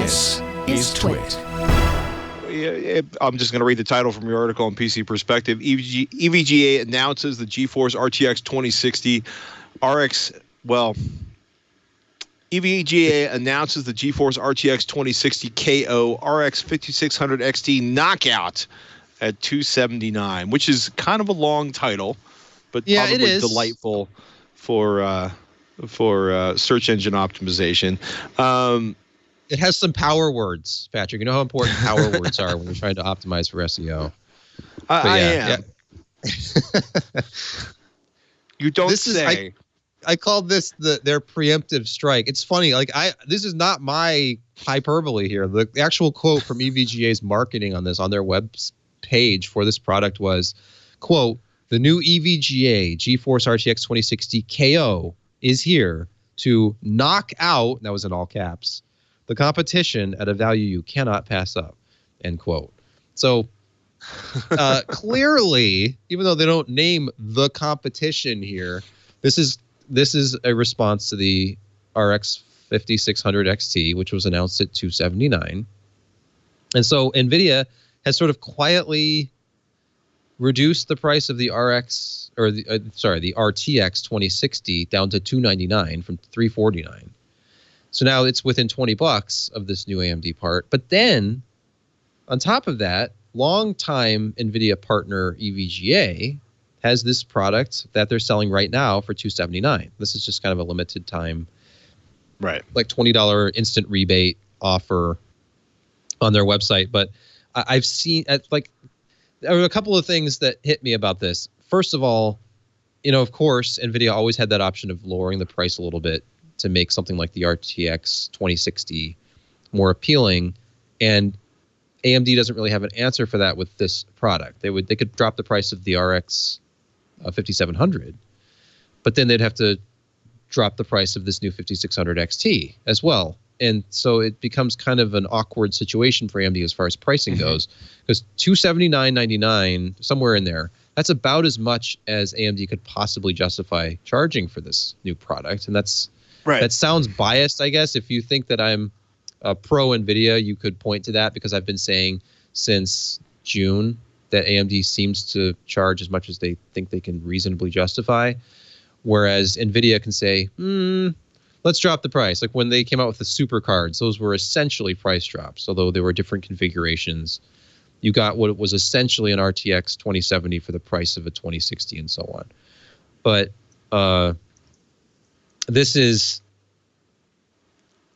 This is Twit. I'm just going to read the title from your article on PC Perspective. EVGA announces the GeForce RTX 2060 RX. Well, EVGA announces the GeForce RTX 2060 KO RX 5600 XT knockout at $279, which is kind of a long title, but probably delightful for search engine optimization. It has some power words, Patrick. You know how important power words are when you're trying to optimize for SEO. I am. Yeah. You don't say. I called this their preemptive strike. It's funny. This is not my hyperbole here. The actual quote from EVGA's marketing on their web page for this product was, quote, "The new EVGA GeForce RTX 2060 KO is here to knock out," that was in all caps, "the competition at a value you cannot pass up," end quote. So clearly, even though they don't name the competition here, this is a response to the RX 5600 XT, which was announced at $279. And so NVIDIA has sort of quietly reduced the price of the the RTX 2060 down to $299 from $349. So now it's within $20 of this new AMD part. But then, on top of that, longtime NVIDIA partner EVGA has this product that they're selling right now for $279. This is just kind of a limited time, right? Like $20 instant rebate offer on their website. But I've seen there were a couple of things that hit me about this. First of all, of course, NVIDIA always had that option of lowering the price a little bit to make something like the RTX 2060 more appealing, and AMD doesn't really have an answer for that with this product. They could drop the price of the RX 5700, but then they'd have to drop the price of this new 5600 XT as well. And so it becomes kind of an awkward situation for AMD as far as pricing goes, because $279.99, somewhere in there, that's about as much as AMD could possibly justify charging for this new product. And that's right. That sounds biased, I guess. If you think that I'm pro NVIDIA, you could point to that, because I've been saying since June that AMD seems to charge as much as they think they can reasonably justify, whereas NVIDIA can say, let's drop the price. Like when they came out with the super cards, those were essentially price drops, although there were different configurations. You got what was essentially an RTX 2070 for the price of a 2060 and so on. But this is...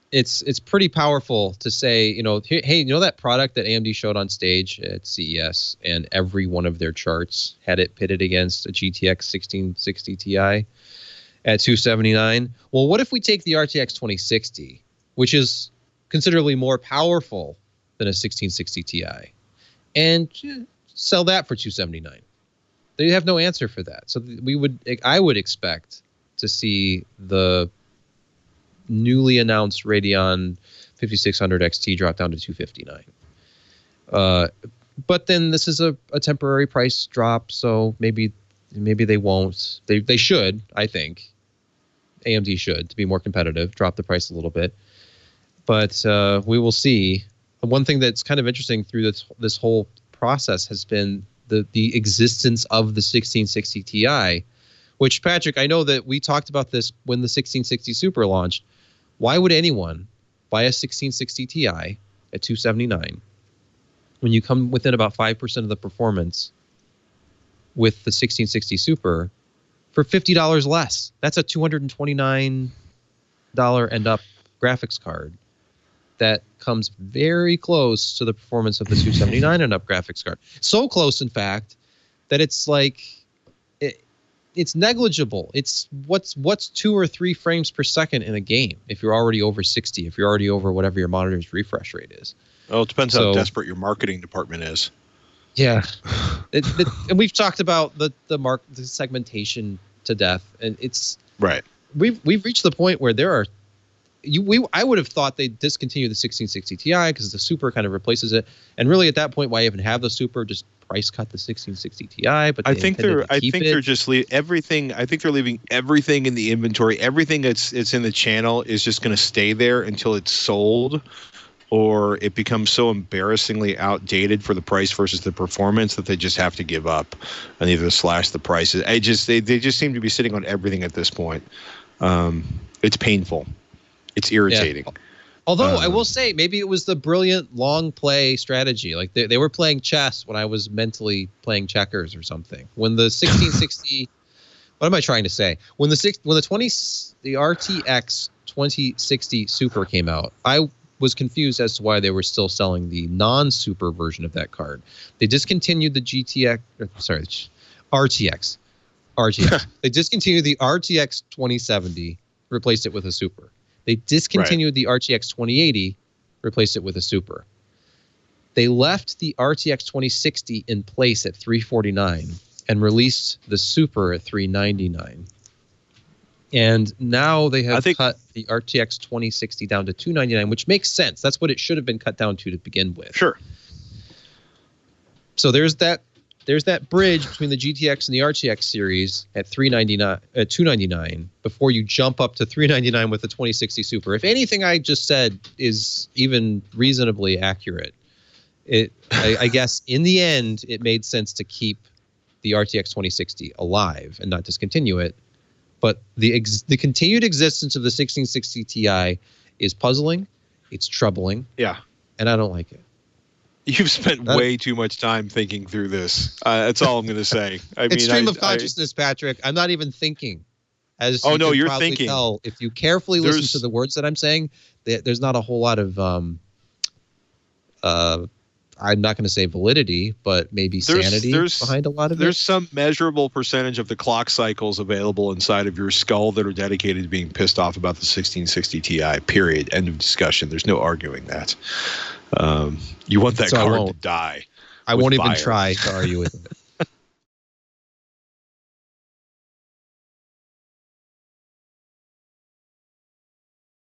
It's pretty powerful to say, hey, that product that AMD showed on stage at CES, and every one of their charts had it pitted against a GTX 1660 Ti at $279. Well, what if we take the RTX 2060, which is considerably more powerful than a 1660 Ti, and sell that for $279? They have no answer for that. So I would expect to see the newly announced Radeon 5600 XT drop down to $259. But then this is a temporary price drop, so maybe they won't. They should, I think. AMD should, to be more competitive, drop the price a little bit. But we will see. One thing that's kind of interesting through this whole process has been the existence of the 1660 Ti, which, Patrick, I know that we talked about this when the 1660 Super launched. Why would anyone buy a 1660 Ti at $279 when you come within about 5% of the performance with the 1660 Super for $50 less? That's a $229 and up graphics card that comes very close to the performance of the 279 and up graphics card. So close, in fact, that it's like... It's negligible. It's what's 2 or 3 frames per second in a game if you're already over 60, if you're already over whatever your monitor's refresh rate is. Oh, it depends how desperate your marketing department is. Yeah. And we've talked about the segmentation to death, and it's right. We've reached the point where there are I would have thought they'd discontinue the 1660 Ti because the Super kind of replaces it. And really, at that point, why even have the Super? Just price cut the 1660 Ti. But I think they're just everything. I think they're leaving everything in the inventory. Everything that's in the channel is just going to stay there until it's sold. or it becomes so embarrassingly outdated for the price versus the performance that they just have to give up and either slash the prices. They just seem to be sitting on everything at this point. It's painful. It's irritating. Yeah. Although I will say maybe it was the brilliant long play strategy. Like they were playing chess when I was mentally playing checkers or something. When the 1660 what am I trying to say? When the RTX 2060 Super came out, I was confused as to why they were still selling the non-super version of that card. They discontinued the RTX. They discontinued the RTX 2070, replaced it with a super. They discontinued the RTX 2080, replaced it with a super. They left the RTX 2060 in place at $349 and released the super at $399. And now they have cut the RTX 2060 down to $299, which makes sense. That's what it should have been cut down to begin with. Sure. So there's that bridge between the GTX and the RTX series at $299 before you jump up to $399 with the 2060 Super. If anything I just said is even reasonably accurate, I guess in the end it made sense to keep the RTX 2060 alive and not discontinue it. But the continued existence of the 1660 Ti is puzzling. It's troubling. Yeah. And I don't like it. You've spent way too much time thinking through this. That's all I'm going to say. It's stream of consciousness, Patrick. I'm not even thinking. You're thinking. Tell, if you carefully listen to the words that I'm saying, there's not a whole lot of I'm not going to say validity, but maybe sanity behind a lot of it. There's some measurable percentage of the clock cycles available inside of your skull that are dedicated to being pissed off about the 1660 Ti, period. End of discussion. There's no arguing that. You want that card to die. I won't even try to argue with it.